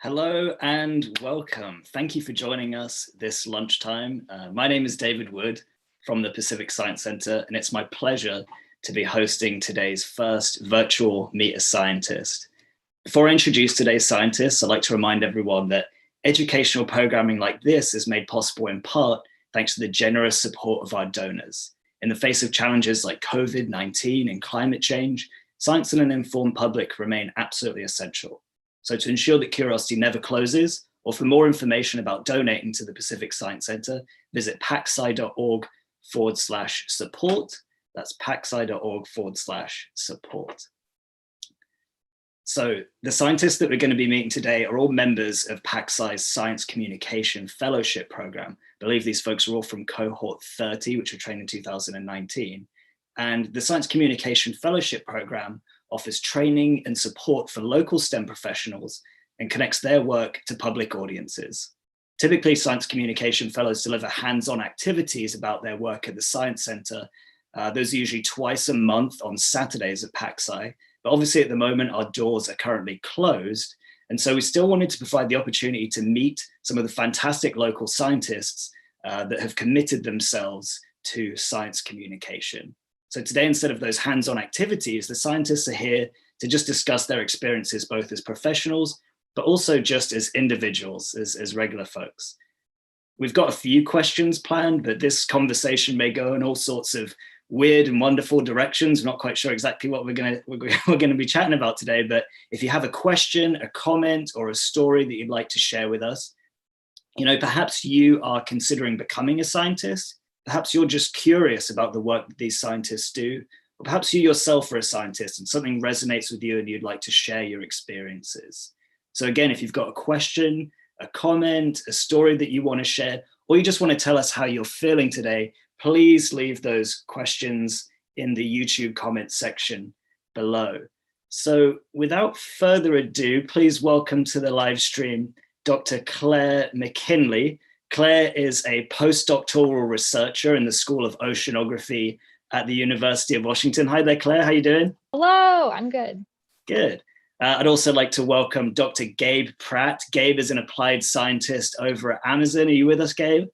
Hello and welcome. Thank you for joining us this lunchtime. My name is David Wood from the Pacific Science Center, and it's my pleasure to be hosting today's first virtual Meet a Scientist. Before I introduce today's scientists, I'd like to remind everyone that educational programming like this is made possible in part thanks to the generous support of our donors. In the face of challenges like COVID-19 and climate change, science and an informed public remain absolutely essential. So to ensure that curiosity never closes, or for more information about donating to the Pacific Science Center, visit pacsci.org/support. That's pacsci.org/support. So the scientists that we're going to be meeting today are all members of PacSci's Science Communication Fellowship Program. I believe these folks are all from cohort 30, which were trained in 2019. And the Science Communication Fellowship Program offers training and support for local STEM professionals and connects their work to public audiences. Typically, Science Communication Fellows deliver hands-on activities about their work at the Science Center. Those are usually twice a month on Saturdays at PacSci, but obviously at the moment our doors are currently closed. And so we still wanted to provide the opportunity to meet some of the fantastic local scientists that have committed themselves to science communication. So today, instead of those hands-on activities, the scientists are here to just discuss their experiences, both as professionals, but also just as individuals, as regular folks. We've got a few questions planned, but this conversation may go in all sorts of weird and wonderful directions. I'm not quite sure exactly what we're going to be chatting about today, but if you have a question, a comment, or a story that you'd like to share with us, perhaps you are considering becoming a scientist. Perhaps you're just curious about the work that these scientists do, or perhaps you yourself are a scientist and something resonates with you and you'd like to share your experiences. So again, if you've got a question, a comment, a story that you want to share, or you just want to tell us how you're feeling today, please leave those questions in the YouTube comment section below. So without further ado, please welcome to the live stream, Dr. Claire McKinley. Claire is a postdoctoral researcher in the School of Oceanography at the University of Washington. Hi there, Claire. How are you doing? Hello, I'm good. Good. I'd also like to welcome Dr. Gabe Pratt. Gabe is an applied scientist over at Amazon. Are you with us, Gabe?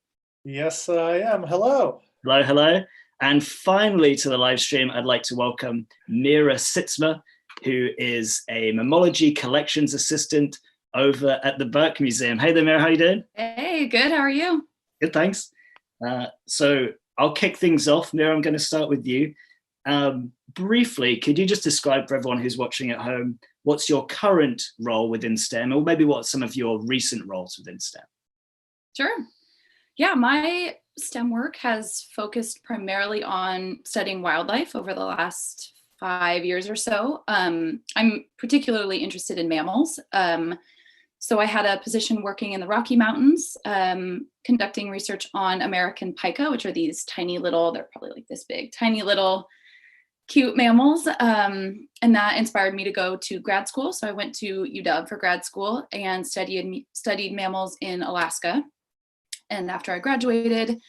Yes, I am. Hello. Hello, hello. And finally to the live stream, I'd like to welcome Mira Sytsma, who is a Mammalogy collections assistant over at the Burke Museum. Hey there, Mira, how you doing? Hey, good, how are you? Good, thanks. So I'll kick things off. Mira, I'm going to start with you. Briefly, could you just describe for everyone who's watching at home, what's your current role within STEM, or maybe what some of your recent roles within STEM? Sure. Yeah, my STEM work has focused primarily on studying wildlife over the last 5 years or so. I'm particularly interested in mammals. So I had a position working in the Rocky Mountains, conducting research on American pika, which are these tiny little, they're probably like this big, tiny little cute mammals. And that inspired me to go to grad school. So I went to UW for grad school and studied mammals in Alaska. And after I graduated,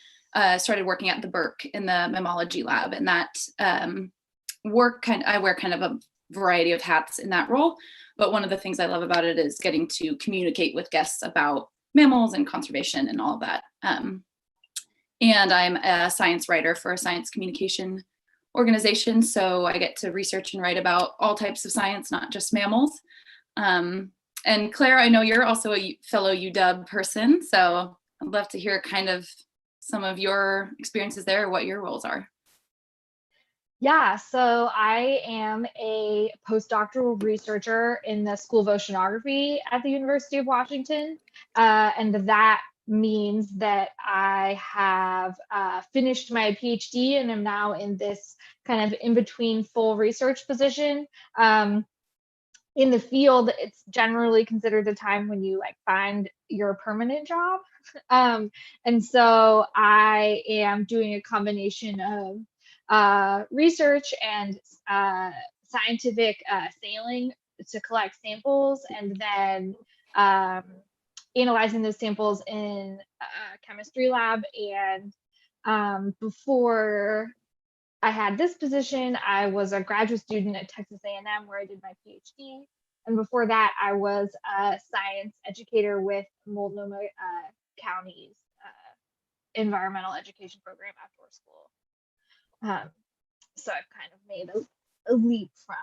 started working at the Burke in the Mammalogy lab. And that I wear kind of a variety of hats in that role. But one of the things I love about it is getting to communicate with guests about mammals and conservation and all of that. And I'm a science writer for a science communication organization. So I get to research and write about all types of science, not just mammals. And Claire, I know you're also a fellow UW person. So I'd love to hear kind of some of your experiences there, what your roles are. Yeah, so I am a postdoctoral researcher in the School of Oceanography at the University of Washington. And that means that I have finished my PhD and am now in this kind of in-between full research position. In the field, it's generally considered the time when you find your permanent job. And so I am doing a combination of research and scientific sailing to collect samples, and then analyzing those samples in a chemistry lab. And before I had this position, I was a graduate student at Texas A&M where I did my PhD. And before that, I was a science educator with Multnomah County's environmental education program outdoor school. So I've kind of made a leap from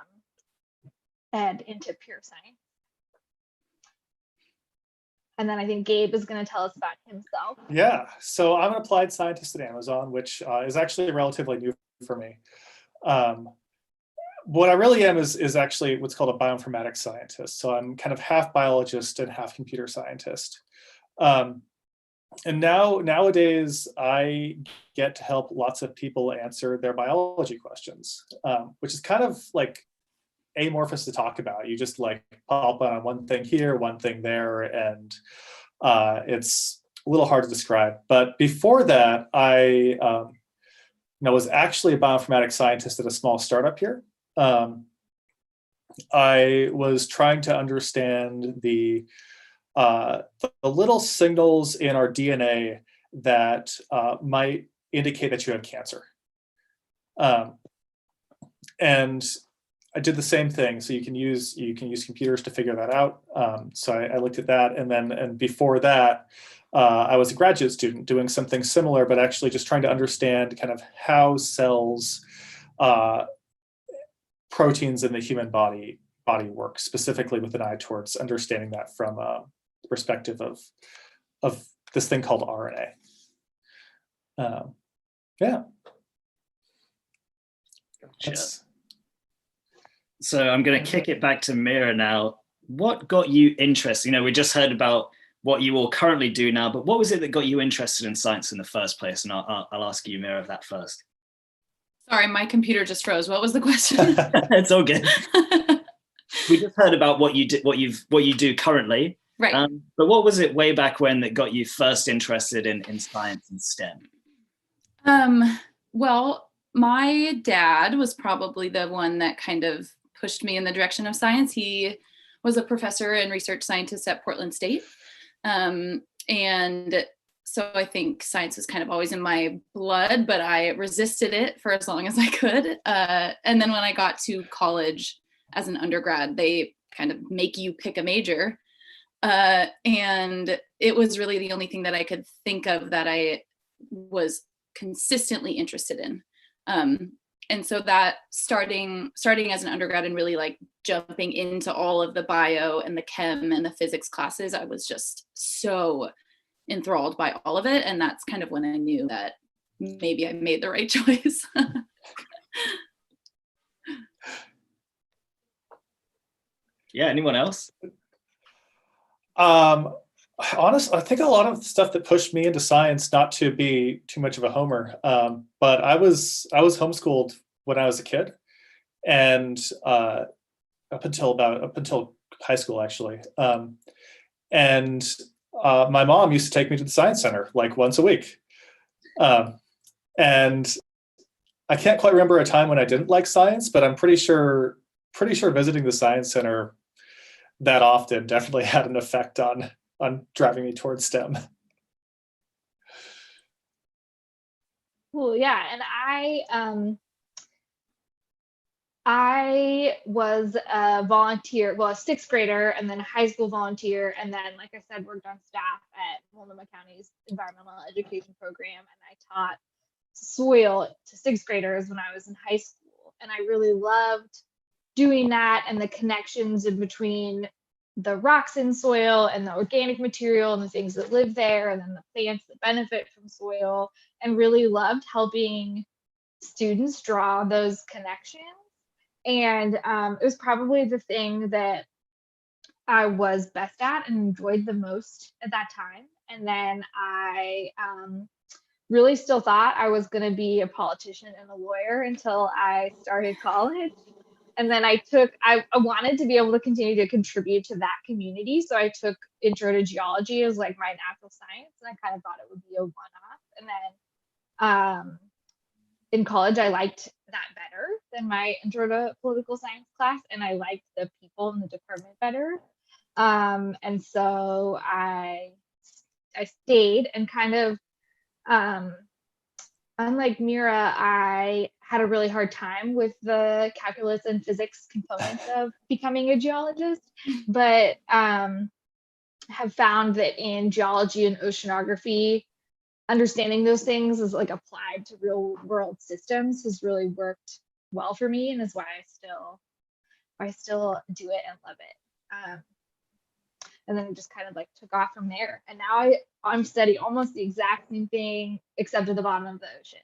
ed into pure science. And then I think Gabe is going to tell us about himself. Yeah, so I'm an applied scientist at Amazon, which is actually relatively new for me. What I really am is actually what's called a bioinformatics scientist. So I'm kind of half biologist and half computer scientist. And nowadays, I get to help lots of people answer their biology questions, which is kind of like amorphous to talk about. You just like pop on one thing here, one thing there, and it's a little hard to describe. But before that, I was actually a bioinformatics scientist at a small startup here. I was trying to understand the little signals in our DNA that might indicate that you have cancer. And I did the same thing. So you can use computers to figure that out. So I looked at that, and before that, I was a graduate student doing something similar, but actually just trying to understand kind of how cells, proteins in the human body work, specifically with an eye towards understanding that from the perspective of this thing called RNA. Yeah. Gotcha. So I'm going to kick it back to Mira now. What got you interested? We just heard about what you all currently do now, but what was it that got you interested in science in the first place? And I'll ask you, Mira, that first. Sorry, my computer just froze. What was the question? It's all good. We just heard about what you do currently. Right. But what was it way back when that got you first interested in science and STEM? Well, my dad was probably the one that kind of pushed me in the direction of science. He was a professor and research scientist at Portland State. And so I think science was kind of always in my blood, but I resisted it for as long as I could. And then when I got to college as an undergrad, they kind of make you pick a major. And it was really the only thing that I could think of that I was consistently interested in. And so that starting as an undergrad and really like jumping into all of the bio and the chem and the physics classes, I was just so enthralled by all of it. And that's kind of when I knew that maybe I made the right choice. Yeah, anyone else? Honestly, I think a lot of the stuff that pushed me into science, not to be too much of a homer, but I was homeschooled when I was a kid, and up until high school actually. And my mom used to take me to the science center like once a week, and I can't quite remember a time when I didn't like science, but I'm pretty sure visiting the science center that often definitely had an effect on driving me towards STEM. Cool, yeah, and I was a volunteer, well, a sixth grader, and then a high school volunteer, and then, like I said, worked on staff at Multnomah County's environmental education program, and I taught soil to sixth graders when I was in high school, and I really loved doing that and the connections in between the rocks in soil and the organic material and the things that live there, and then the plants that benefit from soil, and really loved helping students draw those connections. And it was probably the thing that I was best at and enjoyed the most at that time. And then I really still thought I was going to be a politician and a lawyer until I started college. And then I wanted to be able to continue to contribute to that community. So I took intro to geology as like my natural science. And I kind of thought it would be a one-off. And then in college, I liked that better than my intro to political science class. And I liked the people in the department better. And so I stayed, and kind of, unlike Mira, I had a really hard time with the calculus and physics components of becoming a geologist, but have found that in geology and oceanography, understanding those things is like applied to real world systems has really worked well for me, and is why I still do it and love it. And then it just kind of like took off from there. And now I'm studying almost the exact same thing, except at the bottom of the ocean.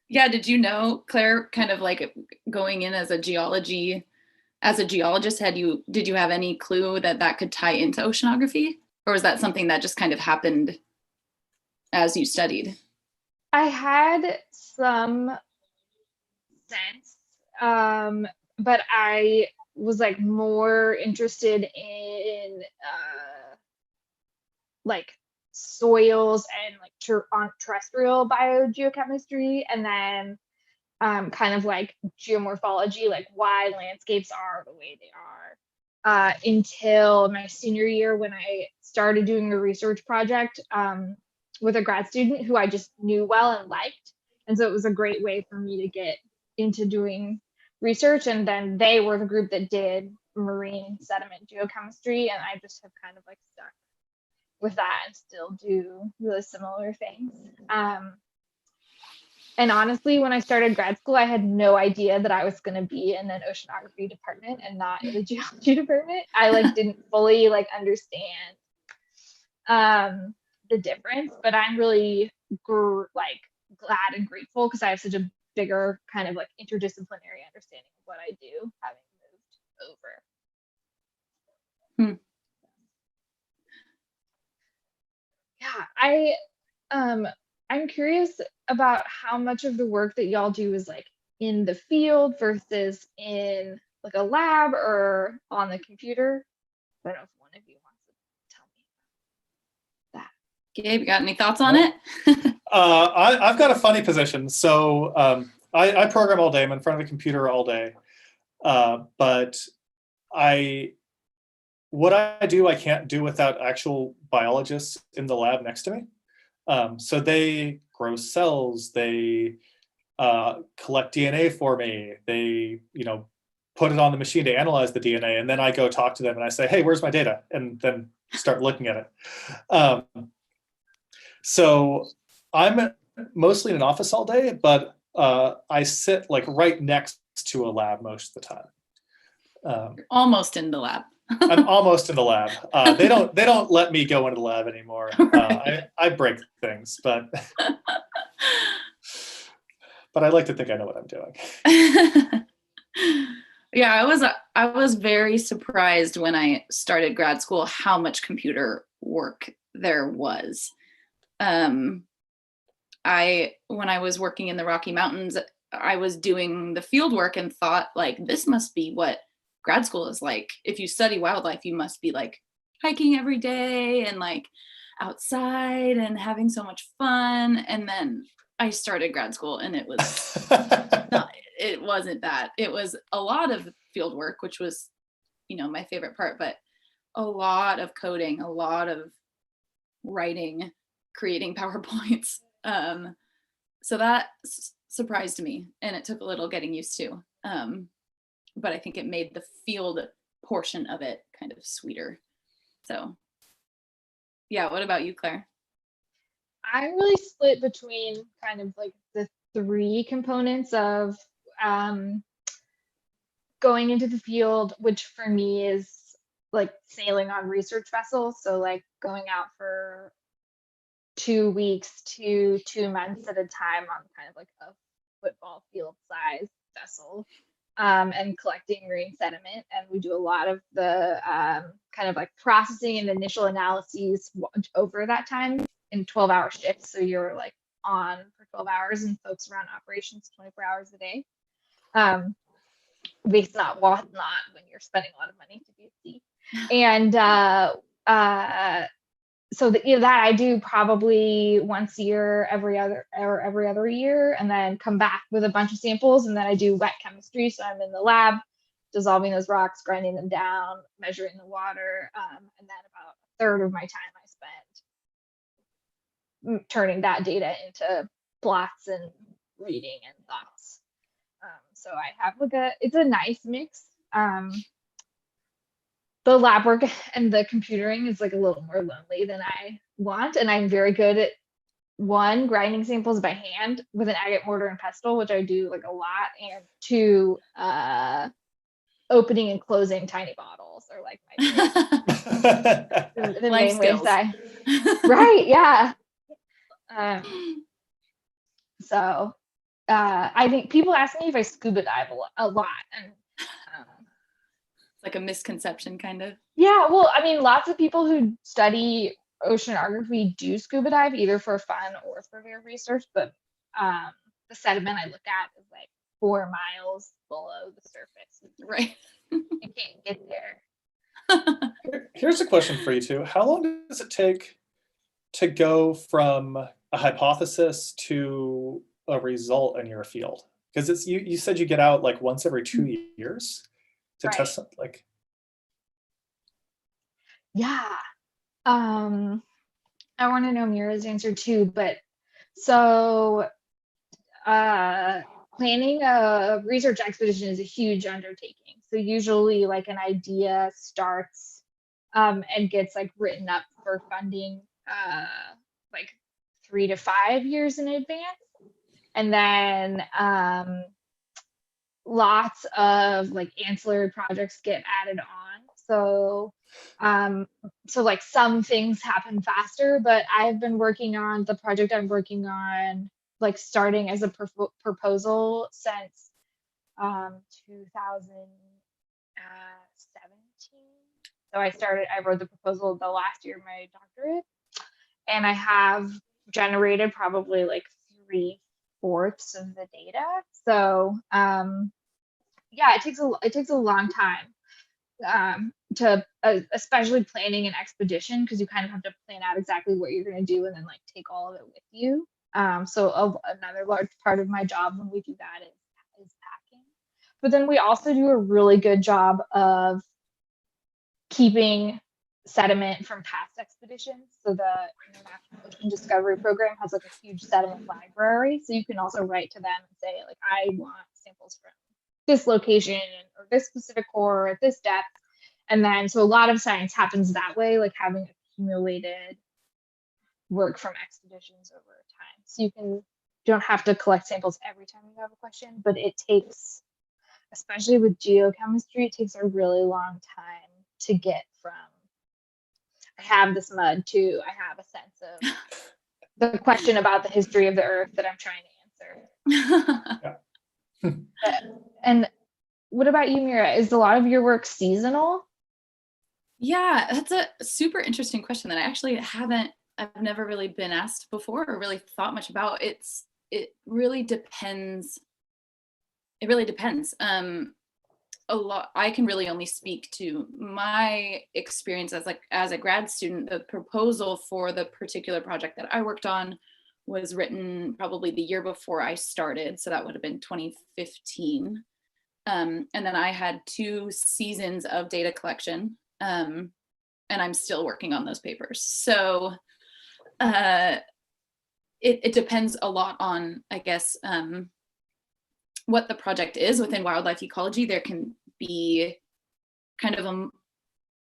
Yeah, did you know, Claire, kind of like going in as a geologist, did you have any clue that that could tie into oceanography? Or was that something that just kind of happened as you studied? I had some sense, but I was like more interested in like soils and like on terrestrial biogeochemistry, and then kind of like geomorphology, like why landscapes are the way they are, until my senior year when I started doing a research project with a grad student who I just knew well and liked. And so it was a great way for me to get into doing research. And then they were the group that did marine sediment geochemistry. And I just have kind of like stuck with that and still do really similar things. And honestly, when I started grad school, I had no idea that I was going to be in an oceanography department and not in the geology department. I like didn't fully like understand the difference, but I'm really like glad and grateful because I have such a bigger kind of like interdisciplinary understanding of what I do, having moved over. Yeah, I'm curious about how much of the work that y'all do is like in the field versus in like a lab or on the computer. I don't know if one of you wants to tell me that. Gabe, you got any thoughts on it? I've got a funny position. So I program all day. I'm in front of a computer all day. But what I do, I can't do without actual biologists in the lab next to me. So they grow cells, they collect DNA for me, they put it on the machine to analyze the DNA, and then I go talk to them and I say, hey, where's my data? And then start looking at it. So I'm mostly in an office all day, but I sit like right next to a lab most of the time. Almost in the lab. I'm almost in the lab. They don't let me go into the lab anymore. I break things, but I like to think I know what I'm doing. Yeah, I was very surprised when I started grad school how much computer work there was. When I was working in the Rocky Mountains, I was doing the field work and thought like, this must be what grad school is like. If you study wildlife, you must be like hiking every day and like outside and having so much fun. And then I started grad school and it was it wasn't that. It was a lot of field work, which was, my favorite part, but a lot of coding, a lot of writing, creating PowerPoints. So that surprised me and it took a little getting used to. But I think it made the field portion of it kind of sweeter. So yeah, what about you, Claire? I'm really split between kind of like the three components of going into the field, which for me is like sailing on research vessels. So like going out for 2 weeks to 2 months at a time on kind of like a football field size vessel. And collecting marine sediment. And we do a lot of the kind of like processing and initial analyses over that time in 12-hour shifts. So you're like on for 12 hours and folks around operations 24 hours a day. Waste not, want not when you're spending a lot of money to be at sea. And so that I do probably once a year, every other year, and then come back with a bunch of samples, and then I do wet chemistry. So I'm in the lab dissolving those rocks, grinding them down, measuring the water, and then about a third of my time I spend turning that data into plots and reading and thoughts. So I have like it's a nice mix. The lab work and the computering is like a little more lonely than I want, and I'm very good at one, grinding samples by hand with an agate mortar and pestle, which I do like a lot, and two, opening and closing tiny bottles are like my the main ways right, yeah. So I think people ask me if I scuba dive a lot, and like a misconception, kind of. Yeah, well, I mean, lots of people who study oceanography do scuba dive either for fun or for their research, but the sediment I look at is like 4 miles below the surface. Right. You can't get there. Here's a question for you two. How long does it take to go from a hypothesis to a result in your field? Because it's you said you get out like once every 2 years to test something like. Yeah. I want to know Mira's answer too, but so planning a research expedition is a huge undertaking. So usually like an idea starts and gets like written up for funding like 3 to 5 years in advance. And then lots of like ancillary projects get added on. So like some things happen faster, but I've been working on the project I'm working on, like starting as a proposal since 2017. So I wrote the proposal the last year of my doctorate, and I have generated probably like 3/4 of the data. So yeah, it takes a long time to especially planning an expedition, because you kind of have to plan out exactly what you're going to do and then like take all of it with you. So another large part of my job when we do that is packing. But then we also do a really good job of keeping sediment from past expeditions. So the International Ocean Discovery Program has like a huge sediment library. So you can also write to them and say like, I want samples from this location or this specific core at this depth. And then, so a lot of science happens that way, like having accumulated work from expeditions over time. So you don't have to collect samples every time you have a question, but it takes, especially with geochemistry, it takes a really long time to get from, I have this mud to, I have a sense of the question about the history of the earth that I'm trying to answer. And what about you, Mira? Is a lot of your work seasonal? Yeah, that's a super interesting question that I've never really been asked before or really thought much about. It really depends. It really depends. A lot, I can really only speak to my experience as a grad student. The proposal for the particular project that I worked on was written probably the year before I started. So that would have been 2015. And then I had 2 seasons of data collection, and I'm still working on those papers. So it depends a lot on, I guess, what the project is within wildlife ecology. There can be kind of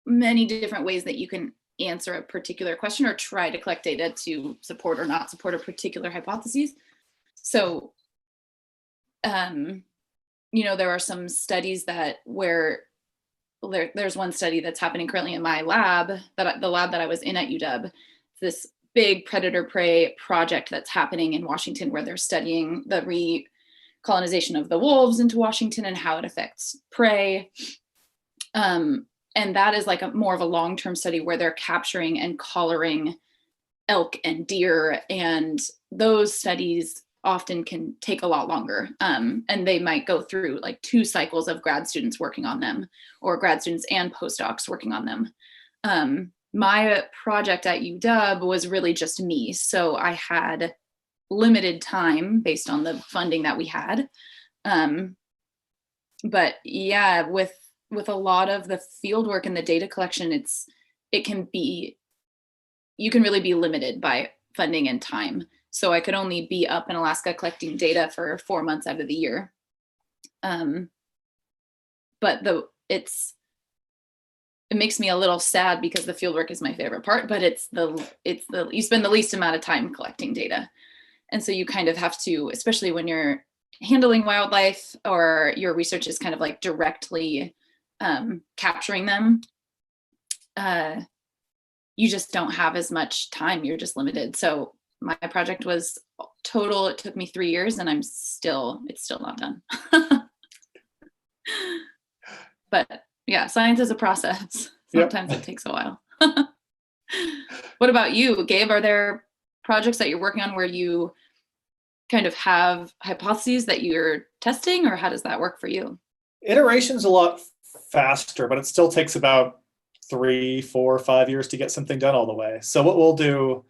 many different ways that you can answer a particular question or try to collect data to support or not support a particular hypothesis. So, there are some studies there's one study that's happening currently in my lab, the lab that I was in at UW, this big predator prey project that's happening in Washington, where they're studying the recolonization of the wolves into Washington and how it affects prey. And that is like more of a long-term study where they're capturing and collaring elk and deer. And those studies often can take a lot longer. And they might go through like 2 cycles of grad students working on them, or grad students and postdocs working on them. My project at UW was really just me. So I had limited time based on the funding that we had. But yeah, with a lot of the field work and the data collection, you can really be limited by funding and time. So I could only be up in Alaska collecting data for 4 months out of the year. But it makes me a little sad because the fieldwork is my favorite part, but you spend the least amount of time collecting data. And so you kind of have to, especially when you're handling wildlife or your research is kind of like directly capturing them, you just don't have as much time. You're just limited. So my project was total, it took me 3 years and it's still not done. But yeah, science is a process. Sometimes It takes a while. What about you, Gabe? Are there projects that you're working on where you kind of have hypotheses that you're testing, or how does that work for you? Iteration's a lot faster, but it still takes about 3, 4, 5 years to get something done all the way. So what we'll do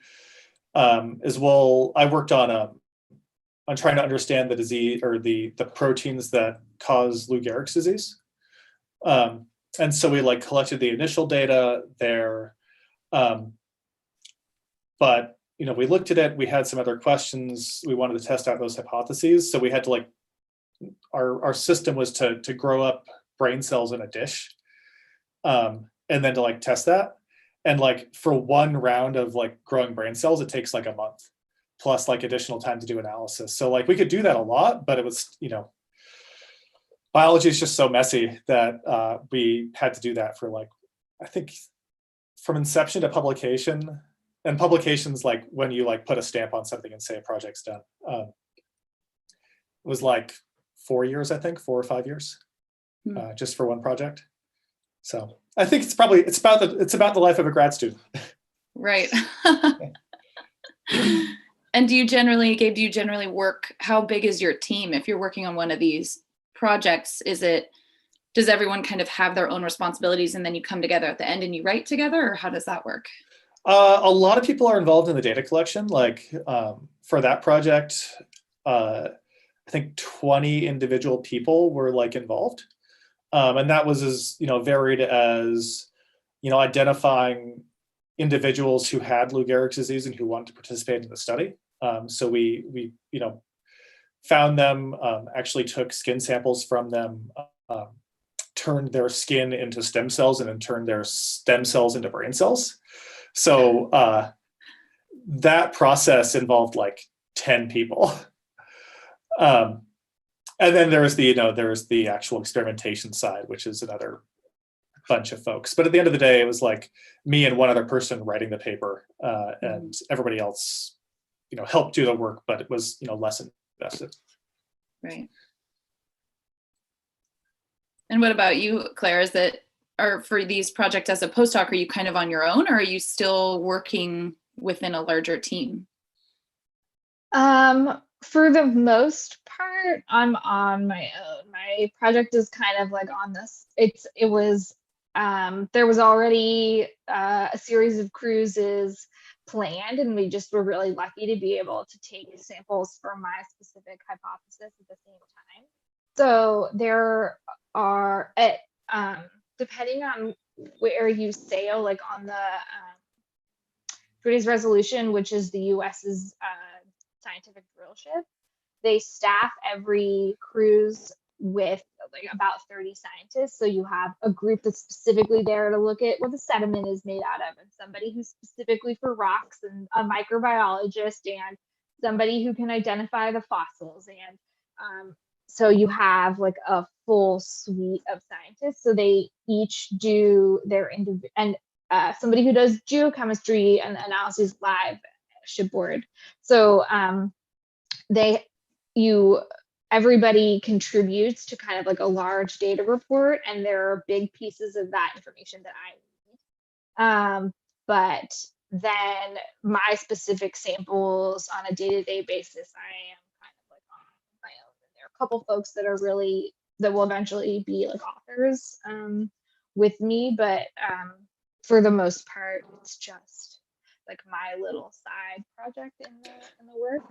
is I worked on trying to understand the disease or the proteins that cause Lou Gehrig's disease. And so we like collected the initial data there, but we looked at it. We had some other questions. We wanted to test out those hypotheses. So we had to our system was to grow up brain cells in a dish, and then to test that. And for one round of growing brain cells, it takes a month plus additional time to do analysis. So we could do that a lot, but it was biology is just so messy that we had to do that for I think from inception to publication. And publications when you put a stamp on something and say a project's done. It was 4 years, I think, 4 or 5 years, just for one project. So I think it's about the life of a grad student. Right. And Gabe, do you generally work? How big is your team if you're working on one of these projects? Does everyone kind of have their own responsibilities and then you come together at the end and you write together, or how does that work? A lot of people are involved in the data collection. For that project, I think 20 individual people were involved. And that was as varied as identifying individuals who had Lou Gehrig's disease and who wanted to participate in the study. So we found them, actually took skin samples from them, turned their skin into stem cells, and then turned their stem cells into brain cells. So that process involved 10 people. And then there's the actual experimentation side, which is another bunch of folks. But at the end of the day, it was me and one other person writing the paper, and everybody else, helped do the work, but it was, less invested. Right. And what about you, Claire? Or for these projects as a postdoc, are you kind of on your own, or are you still working within a larger team? For the most part, I'm on my own. My project is kind of on this. There was already a series of cruises planned, and we just were really lucky to be able to take samples for my specific hypothesis at the same time. So there are, depending on where you sail, on the Trudeau's Resolution, which is the US's scientific drill ship, they staff every cruise with about 30 scientists. So you have a group that's specifically there to look at what the sediment is made out of, and somebody who's specifically for rocks, and a microbiologist, and somebody who can identify the fossils. And so you have a full suite of scientists. So they each do their individual, and somebody who does geochemistry and analysis live shipboard. So everybody contributes to kind of a large data report, and there are big pieces of that information that I need. But then my specific samples on a day-to-day basis, I am kind of on my own. And there are a couple folks that will eventually be authors with me, but for the most part, it's just my little side project in the work.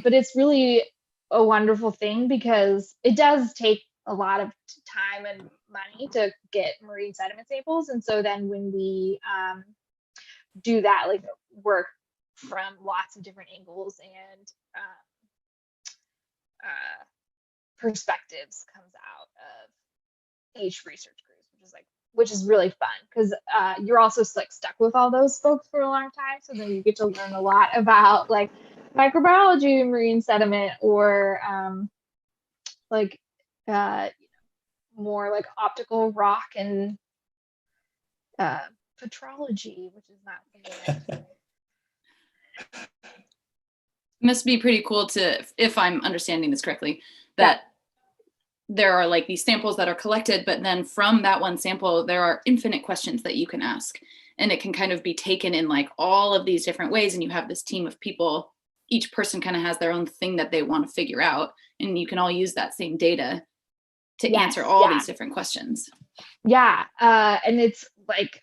But it's really a wonderful thing because it does take a lot of time and money to get marine sediment samples. And so then when we do that work from lots of different angles and perspectives comes out of each research group, which is really fun because you're also like stuck with all those folks for a long time. So then you get to learn a lot about like microbiology, marine sediment, or like more like optical rock and petrology, which is not something must be pretty cool to, if I'm understanding this correctly, that there are like these samples that are collected, but then from that one sample, there are infinite questions that you can ask. And it can kind of be taken in like all of these different ways. And you have this team of people, each person kind of has their own thing that they want to figure out. And you can all use that same data to answer all these different questions. Yeah. And it's like,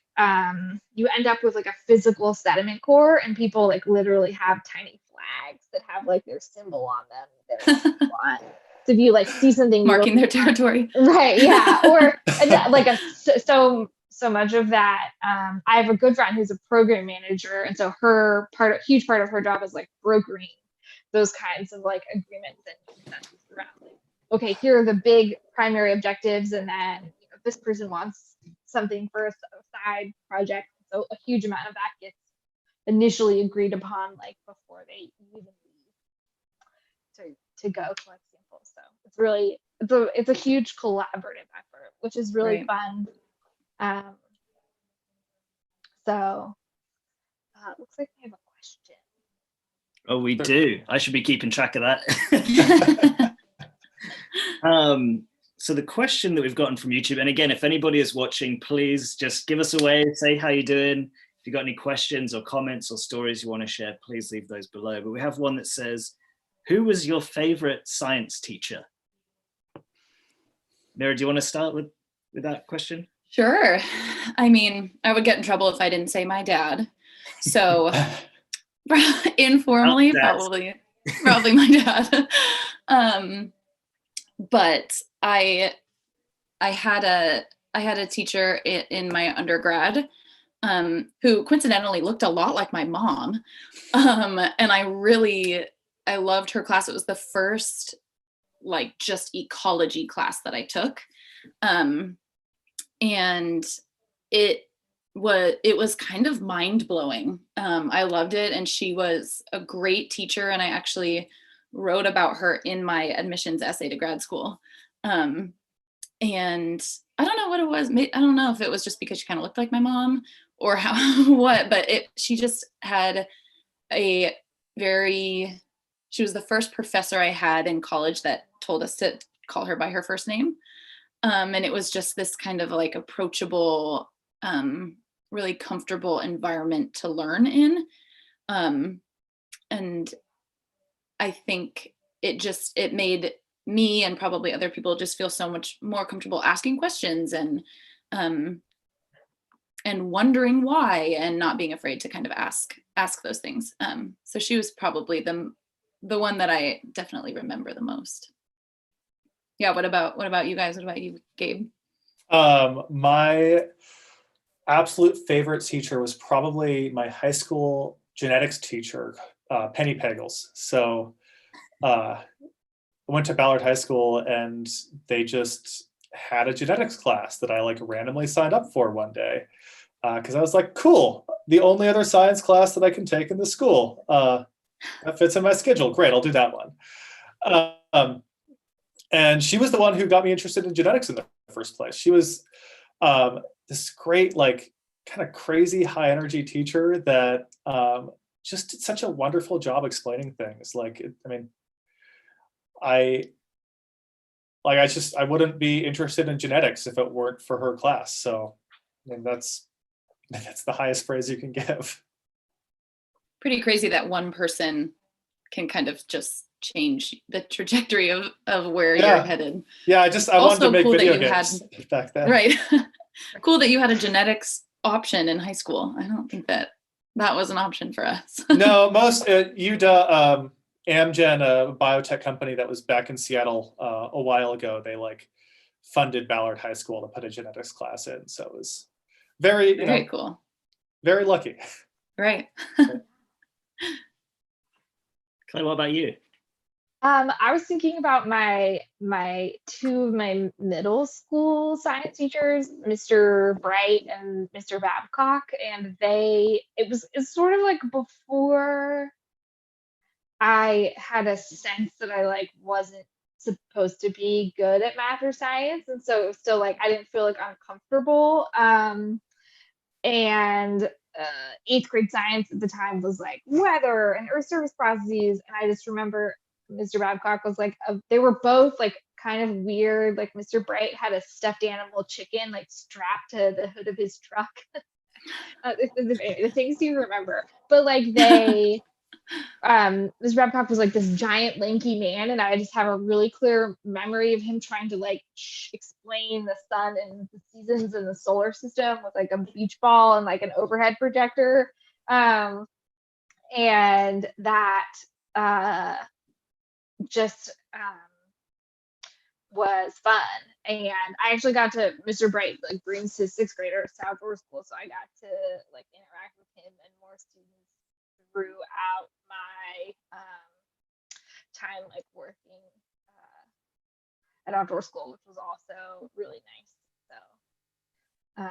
you end up with like a physical sediment core, and people like literally have tiny flags that have like their symbol on them. So if you like see something marking their territory, right? Yeah. Or like so much of that. I have a good friend who's a program manager, and so huge part of her job is like brokering those kinds of like agreements and consensus around like, okay, here are the big primary objectives, and then this person wants something for a side project. So a huge amount of that gets initially agreed upon like before they even leave to go collect samples. So it's really it's a huge collaborative effort, which is really fun. So it looks like we have a question. Oh, we do. I should be keeping track of that. So the question that we've gotten from YouTube, and again, if anybody is watching, please just give us a wave, say how you're doing. If you've got any questions or comments or stories you want to share, please leave those below. But we have one that says, who was your favorite science teacher? Mira, do you want to start with that question? Sure. I mean, I would get in trouble if I didn't say my dad. So informally, probably my dad. But I had a teacher in my undergrad who coincidentally looked a lot like my mom. And I loved her class. It was the first like just ecology class that I took. And it was kind of mind-blowing. I loved it, and she was a great teacher, and I actually wrote about her in my admissions essay to grad school. And I don't know what it was. I don't know if it was just because she kind of looked like my mom or what, but she just had she was the first professor I had in college that told us to call her by her first name. And it was just this kind of like approachable, really comfortable environment to learn in. And I think it made me and probably other people just feel so much more comfortable asking questions and wondering why, and not being afraid to kind of ask those things. So she was probably the one that I definitely remember the most. Yeah. What about you guys? What about you, Gabe? My absolute favorite teacher was probably my high school genetics teacher, Penny Pagels. So I went to Ballard High School, and they just had a genetics class that I like randomly signed up for one day because I was like, cool, the only other science class that I can take in the school. That fits in my schedule. Great, I'll do that one. And she was the one who got me interested in genetics in the first place. She was this great, like, kind of crazy high energy teacher that just did such a wonderful job explaining things. I wouldn't be interested in genetics if it weren't for her class. So I mean, that's the highest praise you can give. Pretty crazy that one person can kind of just change the trajectory of where you're headed. Yeah, I wanted to make video games back then. Right. Cool that you had a genetics option in high school. I don't think that was an option for us. No, most UW, Amgen, a biotech company that was back in Seattle a while ago, they like funded Ballard High School to put a genetics class in. So it was very cool. Very lucky. Right. Claire, what about you? I was thinking about my two of my middle school science teachers, Mr. Bright and Mr. Babcock, and it's sort of like before I had a sense that I like wasn't supposed to be good at math or science, and so it was still like I didn't feel like uncomfortable. And eighth grade science at the time was like weather and earth surface processes, and I just remember Mr. Babcock was like they were both like kind of weird. Like Mr. Bright had a stuffed animal chicken like strapped to the hood of his truck. The things you remember, but like they Mr. Babcock was like this giant lanky man, and I just have a really clear memory of him trying to like explain the sun and the seasons and the solar system with like a beach ball and like an overhead projector, and that just was fun. And I actually got to Mr. Bright like brings his sixth graders to outdoor school, so I got to like interact with him and more students throughout my time like working at outdoor school, which was also really nice. So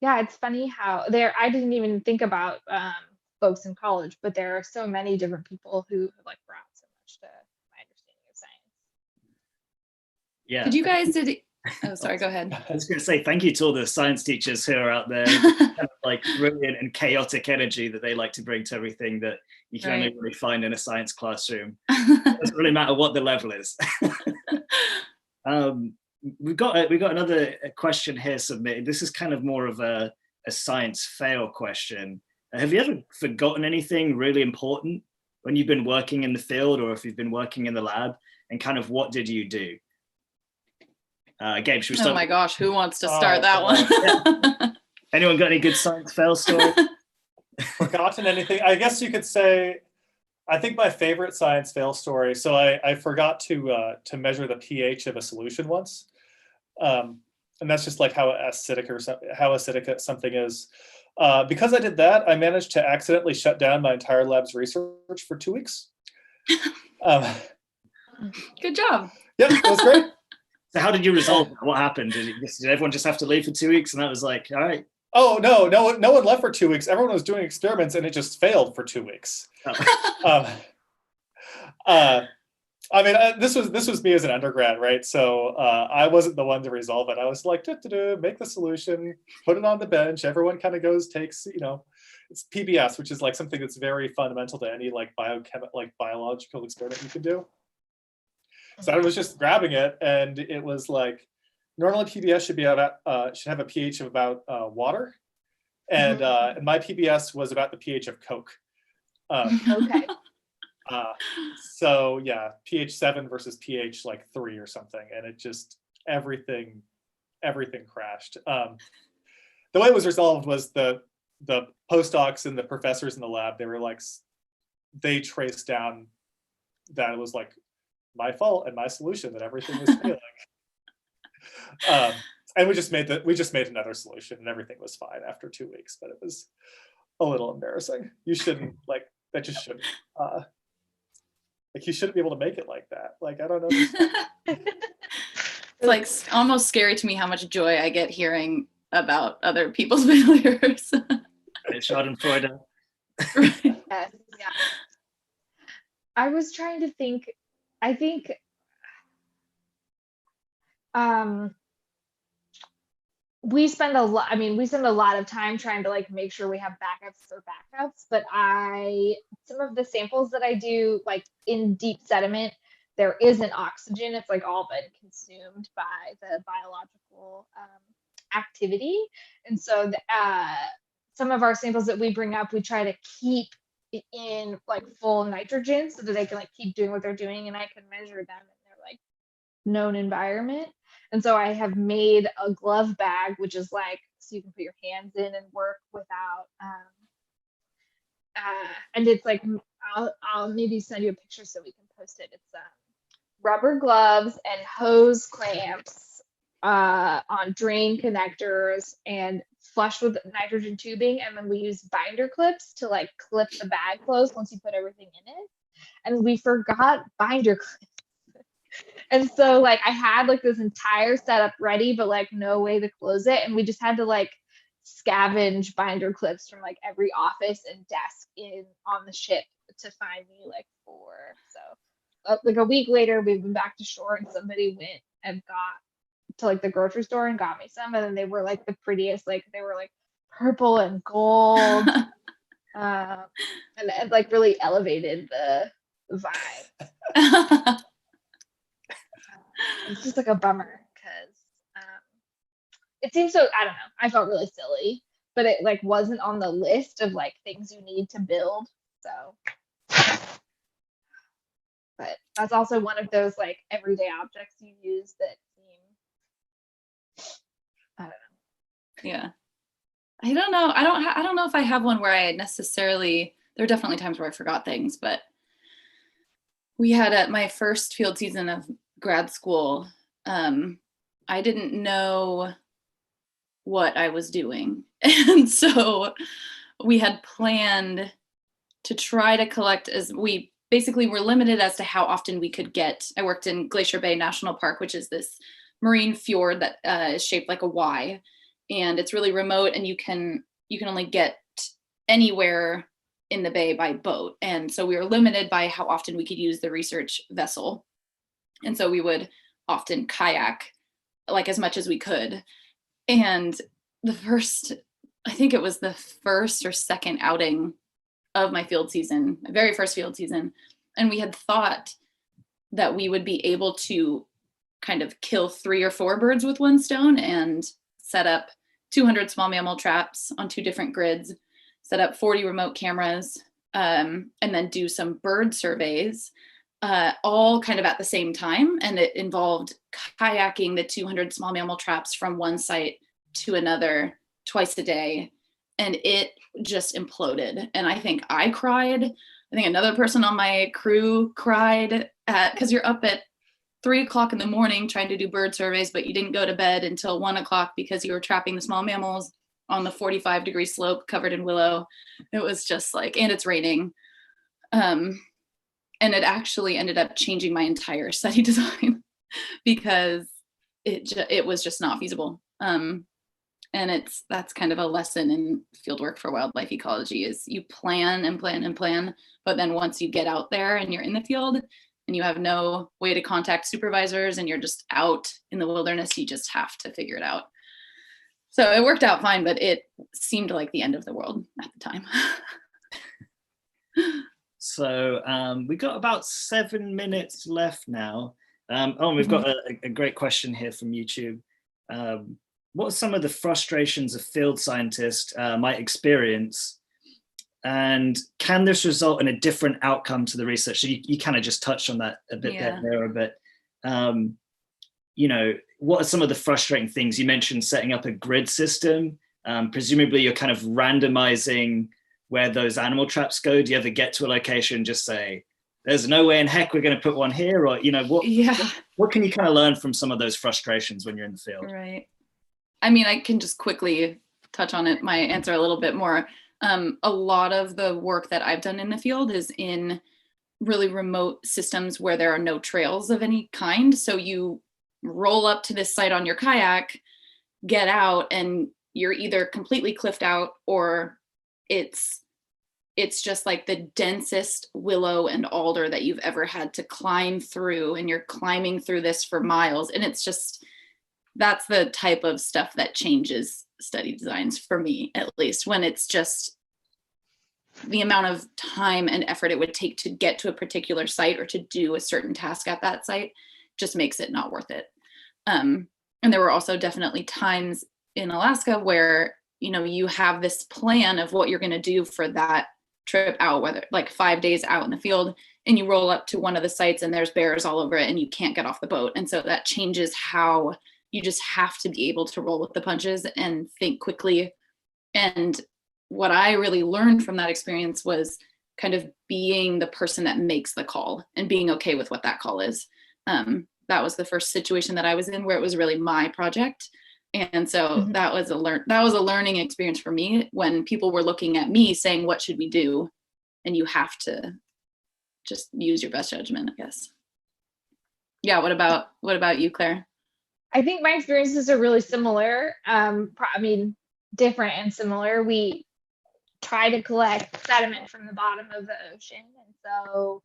yeah, it's funny how I didn't even think about folks in college, but there are so many different people who have like brought so much to my understanding of science. Yeah. Did you guys oh, sorry, go ahead. I was going to say thank you to all the science teachers who are out there, kind of like brilliant and chaotic energy that they like to bring to everything that you can only really find in a science classroom. It doesn't really matter what the level is. We've got another question here submitted. This is kind of more of a science fail question. Have you ever forgotten anything really important when you've been working in the field, or if you've been working in the lab, and kind of what did you do? Gabe, should we start? Oh my gosh, who wants to start that one? Yeah. Anyone got any good science fail story? Forgotten anything? I guess you could say, I think my favorite science fail story. So I forgot to measure the pH of a solution once, and that's just like how acidic something is. Because I did that, I managed to accidentally shut down my entire lab's research for 2 weeks. Good job. Yep, it was great. So how did you resolve that? What happened? Did everyone just have to leave for 2 weeks, and that was like, all right? Oh no one left for 2 weeks. Everyone was doing experiments, and it just failed for 2 weeks. Oh. I mean, this was me as an undergrad, right? So I wasn't the one to resolve it. I was like, make the solution, put it on the bench. Everyone kind of takes, it's PBS, which is like something that's very fundamental to any like biological experiment you can do. So I was just grabbing it, and it was like, normally PBS should have a pH of about water, and my PBS was about the pH of Coke. Okay. So yeah, pH 7 versus pH like 3 or something, and it just everything crashed. The way it was resolved was the postdocs and the professors in the lab, they traced down that it was like my fault and my solution that everything was failing. And we just made another solution, and everything was fine after 2 weeks, but it was a little embarrassing. You shouldn't that just shouldn't you shouldn't be able to make it like that. Like, I don't know. It's like almost scary to me how much joy I get hearing about other people's failures. It's Schadenfreude. Right. Yes, yeah. I was trying to think. I think we spend a lot of time trying to like make sure we have backups, but some of the samples that I do like in deep sediment, there isn't oxygen. It's like all been consumed by the biological activity. And so some of our samples that we bring up, we try to keep in like full nitrogen so that they can like keep doing what they're doing, and I can measure them in their like known environment. And so I have made a glove bag, which is like, so you can put your hands in and work without, and it's like, I'll maybe send you a picture so we can post it. It's rubber gloves and hose clamps on drain connectors and flush with nitrogen tubing, and then we used binder clips to like clip the bag closed once you put everything in it. And we forgot binder clips. And so like I had like this entire setup ready, but like no way to close it. And we just had to like scavenge binder clips from like every office and desk on the ship to find me like 4. So like a week later, we went back to shore and somebody went and got to like the grocery store and got me some. And then they were like the prettiest, like they were like purple and gold. And like really elevated the vibe. It's just like a bummer because it seems so, I don't know, I felt really silly, but it like wasn't on the list of like things you need to build. So, but that's also one of those like everyday objects you use that seem, I don't know. Yeah. I don't know. I don't know if I have one where I necessarily, there are definitely times where I forgot things, but we had at my first field season of grad school, I didn't know what I was doing. And so we had planned to try to collect, as we basically were limited as to how often we could get. I worked in Glacier Bay National Park, which is this marine fjord that is shaped like a Y, and it's really remote, and you can only get anywhere in the bay by boat. And so we were limited by how often we could use the research vessel. And so we would often kayak like as much as we could. And I think it was the first or second outing of my field season, my very first field season. And we had thought that we would be able to kind of kill 3 or 4 birds with one stone and set up 200 small mammal traps on 2 different grids, set up 40 remote cameras, and then do some bird surveys, all kind of at the same time. And it involved kayaking the 200 small mammal traps from one site to another twice a day. And it just imploded. And I think I cried. I think another person on my crew cried because you're up at 3 o'clock in the morning trying to do bird surveys, but you didn't go to bed until 1 o'clock because you were trapping the small mammals on the 45-degree slope covered in willow. It was just like, and it's raining. And it actually ended up changing my entire study design because it was just not feasible. And that's kind of a lesson in fieldwork for wildlife ecology is you plan and plan and plan, but then once you get out there and you're in the field and you have no way to contact supervisors and you're just out in the wilderness, you just have to figure it out. So it worked out fine, but it seemed like the end of the world at the time. So we got about 7 minutes left now. We've got a great question here from YouTube. What are some of the frustrations a field scientist might experience? And can this result in a different outcome to the research? So you kind of just touched on that a bit there, Mira, but what are some of the frustrating things? You mentioned setting up a grid system. Presumably you're kind of randomizing where those animal traps go. Do you ever get to a location and just say, there's no way in heck we're going to put one here? Or, what can you kind of learn from some of those frustrations when you're in the field? Right. I mean, I can just quickly touch on it, my answer a little bit more. A lot of the work that I've done in the field is in really remote systems where there are no trails of any kind. So you roll up to this site on your kayak, get out, and you're either completely cliffed out or it's just like the densest willow and alder that you've ever had to climb through, and you're climbing through this for miles. And it's just, that's the type of stuff that changes study designs for me, at least, when it's just the amount of time and effort it would take to get to a particular site or to do a certain task at that site just makes it not worth it. And there were also definitely times in Alaska where, you have this plan of what you're going to do for that trip out, whether like 5 days out in the field, and you roll up to one of the sites and there's bears all over it and you can't get off the boat. And so that changes how you just have to be able to roll with the punches and think quickly. And what I really learned from that experience was kind of being the person that makes the call and being okay with what that call is. That was the first situation that I was in where it was really my project. And so that was a learning experience for me when people were looking at me saying, what should we do? And you have to just use your best judgment, I guess. Yeah. What about you, Claire? I think my experiences are really similar. Different and similar. We try to collect sediment from the bottom of the ocean. And so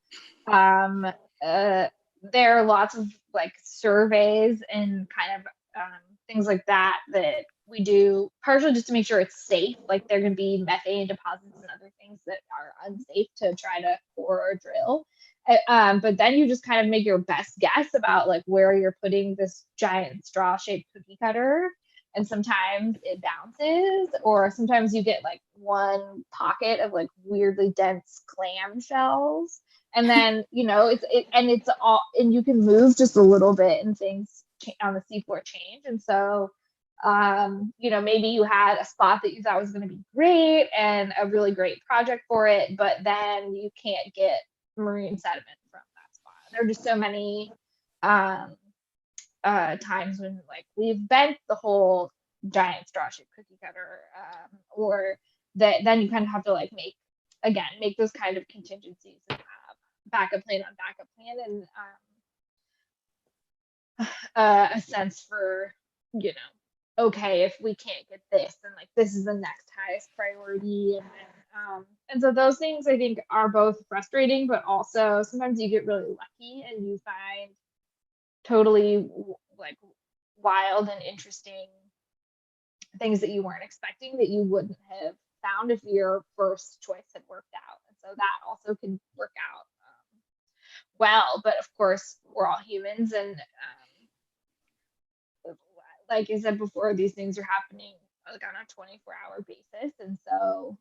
there are lots of like surveys and kind of things like that we do, partially just to make sure it's safe. Like there can be methane deposits and other things that are unsafe to try to core or drill. But then you just kind of make your best guess about like where you're putting this giant straw-shaped cookie cutter. And sometimes it bounces, or sometimes you get like one pocket of like weirdly dense clam shells. And then, it's all, and you can move just a little bit and things on the seafloor change. And so, maybe you had a spot that you thought was going to be great and a really great project for it, but then you can't get marine sediment from that spot. There are just so many times when like we've bent the whole giant straw-shaped cookie cutter, or that then you kind of have to like make those kind of contingencies and have backup plan on backup plan, and a sense for, okay, if we can't get this, then like this is the next highest priority. And so those things I think are both frustrating, but also sometimes you get really lucky and you find totally like wild and interesting things that you weren't expecting that you wouldn't have found if your first choice had worked out. And so that also can work out well, but of course we're all humans, and like I said before, these things are happening like on a 24-hour basis. And so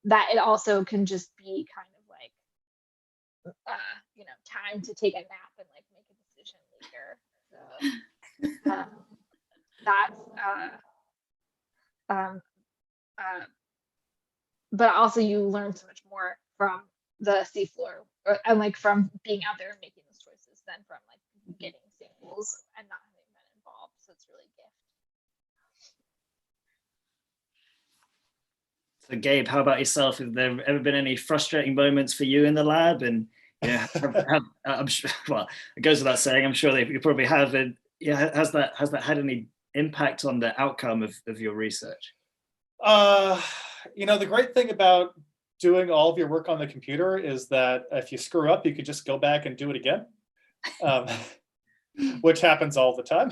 that it also can just be kind of like, time to take a nap and like make a decision later. So but also you learn so much more from the seafloor, and like from being out there and making those choices than from like getting samples and not having been involved. So it's really a gift. So Gabe, how about yourself? Have there ever been any frustrating moments for you in the lab? And I'm sure, well, it goes without saying, I'm sure you probably have. And has that had any impact on the outcome of your research? The great thing about doing all of your work on the computer is that if you screw up, you could just go back and do it again, which happens all the time.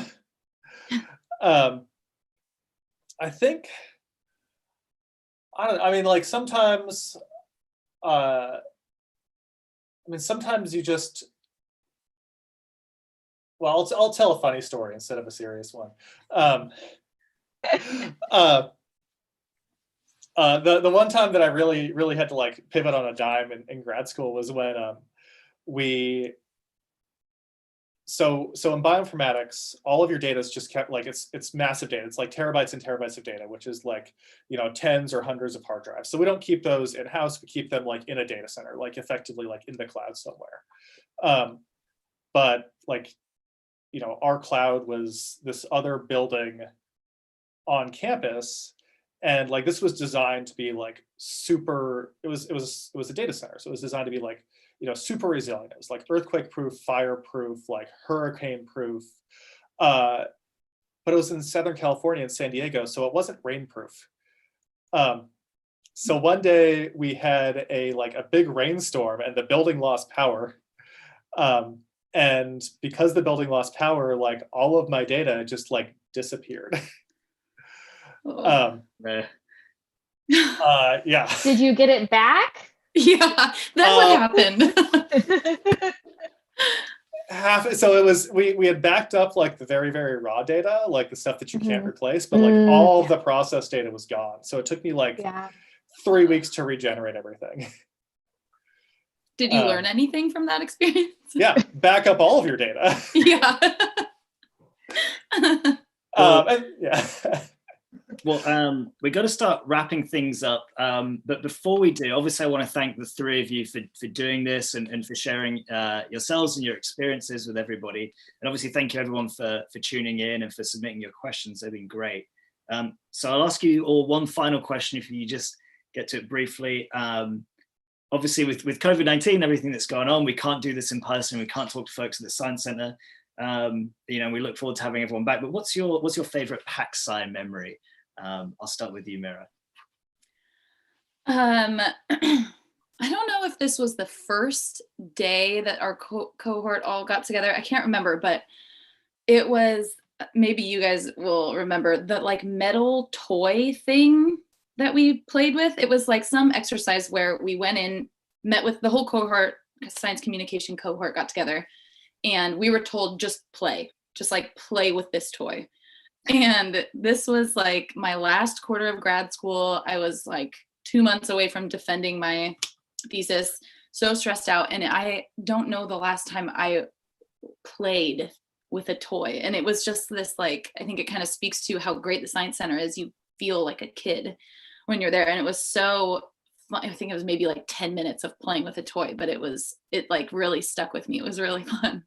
I think, sometimes, sometimes you just, well, I'll tell a funny story instead of a serious one. The one time that I really had to like pivot on a dime in grad school was when so in bioinformatics, all of your data is just kept like it's massive data. It's like terabytes and terabytes of data, which is like, tens or hundreds of hard drives. So we don't keep those in-house, we keep them like in a data center, like effectively like in the cloud somewhere. But like, our cloud was this other building on campus. And like this was designed to be like super, it was a data center. So it was designed to be like, super resilient. It was like earthquake proof, fire proof, like hurricane proof. But it was in Southern California and San Diego, so it wasn't rain proof. So one day we had a big rainstorm and the building lost power. And because the building lost power, like all of my data just like disappeared. Yeah. Did you get it back? Yeah, that's what happened. So it was, we had backed up like the very, very raw data, like the stuff that you can't replace, but like all of the process data was gone. So it took me like 3 weeks to regenerate everything. Did you learn anything from that experience? Yeah, back up all of your data. Yeah. And, yeah. Well, we've got to start wrapping things up. But before we do, obviously, I want to thank the three of you for doing this and for sharing yourselves and your experiences with everybody. And obviously, thank you everyone for tuning in and for submitting your questions. They've been great. So I'll ask you all one final question if you just get to it briefly. Obviously, with COVID-19, everything that's going on, we can't do this in person. We can't talk to folks at the Science Center. You know, we look forward to having everyone back. But what's your favorite PacSci memory? I'll start with you, Mira. I don't know if this was the first day that our cohort all got together. I can't remember, but it was, maybe you guys will remember, the like metal toy thing that we played with. It was like some exercise where we went in, met with the whole cohort, science communication cohort got together, and we were told just play with this toy. And this was like my last quarter of grad school. I was like 2 months away from defending my thesis, so stressed out. And I don't know the last time I played with a toy. And it was just this, like, I think it kind of speaks to how great the Science Center is. You feel like a kid when you're there. And it was so fun. I think it was maybe like 10 minutes of playing with a toy, but it like really stuck with me. It was really fun.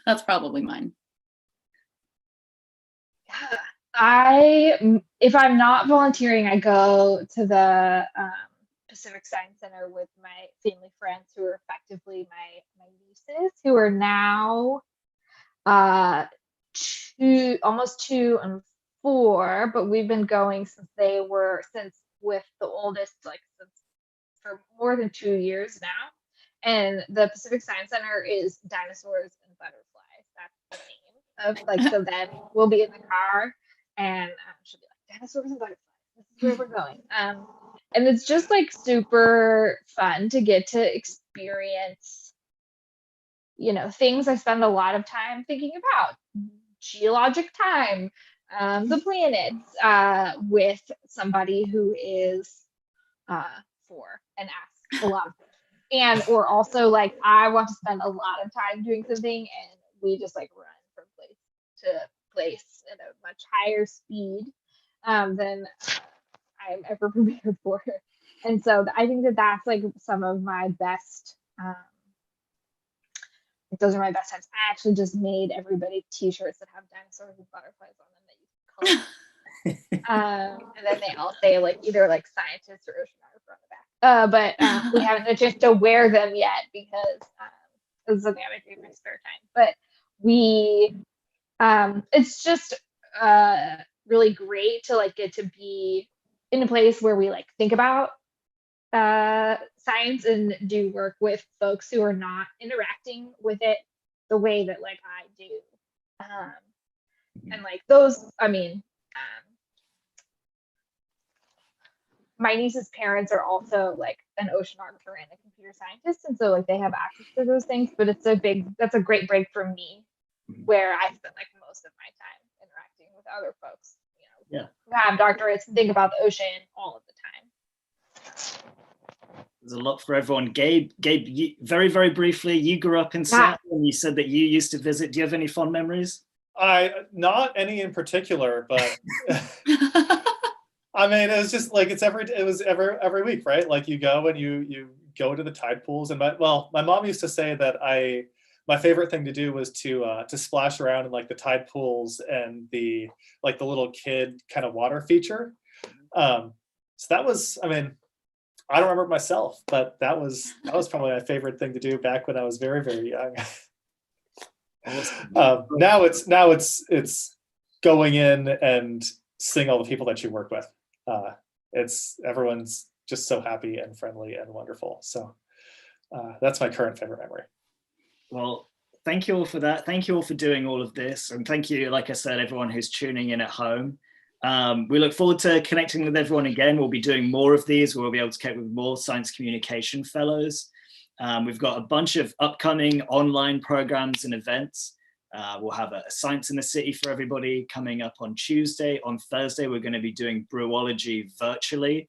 That's probably mine. If I'm not volunteering, I go to the Pacific Science Center with my family friends who are effectively my nieces, who are now almost 2 and 4, but we've been going since with the oldest, like since for more than 2 years now. And the Pacific Science Center is dinosaurs and butterflies. That's the name of, like, so then we'll be in the car and she'll be like, dinosaurs and butterflies, this is where we're going. And it's just like super fun to get to experience, you know, things I spend a lot of time thinking about, geologic time, the planets, with somebody who is 4 and asks a lot of questions. And or also, like, I want to spend a lot of time doing something and we just like run from place to place at a much higher speed than I'm ever prepared for. And so I think that's like some of my best, those are my best times. I actually just made everybody t-shirts that have dinosaurs and butterflies on them that you can color. And then they all say like either like scientist or oceanographer on the back. But we haven't had a chance to wear them yet because this is something I do in my spare time. But it's just really great to like get to be in a place where we like think about science and do work with folks who are not interacting with it the way that like I do. And like those, I mean, my niece's parents are also like an oceanographer and a computer scientist, and so like they have access to those things. But that's a great break for me, where I spend like most of my time interacting with other folks, you know, who have doctorates and think about the ocean all of the time. There's a lot for everyone. Gabe, you, very, very briefly, you grew up in Seattle and you said that you used to visit. Do you have any fond memories? Not any in particular, but I mean, it was just like it was every week, right? Like you go and you go to the tide pools, and my mom used to say that my favorite thing to do was to splash around in like the tide pools and the little kid kind of water feature. So that was, I mean, I don't remember it myself, but that was probably my favorite thing to do back when I was very, very young. Now it's going in and seeing all the people that you work with. Everyone's just so happy and friendly and wonderful. So that's my current favorite memory. Well, thank you all for that. Thank you all for doing all of this. And thank you, like I said, everyone who's tuning in at home. We look forward to connecting with everyone again. We'll be doing more of these. We'll be able to connect with more science communication fellows. We've got a bunch of upcoming online programs and events. We'll have a Science in the City for everybody coming up on Tuesday. On Thursday, we're going to be doing Brewology virtually,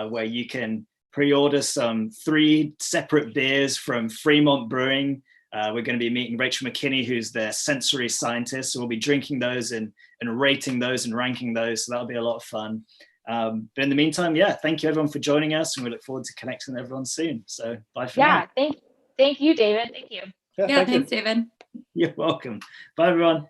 where you can pre-order some 3 separate beers from Fremont Brewing We're going to be meeting Rachel McKinney, who's their sensory scientist. So we'll be drinking those and rating those and ranking those. So that'll be a lot of fun. But in the meantime, yeah, thank you everyone for joining us, and we look forward to connecting with everyone soon. So bye for now. Thank you, David. Thank you. Yeah, thanks, David. You're welcome. Bye, everyone.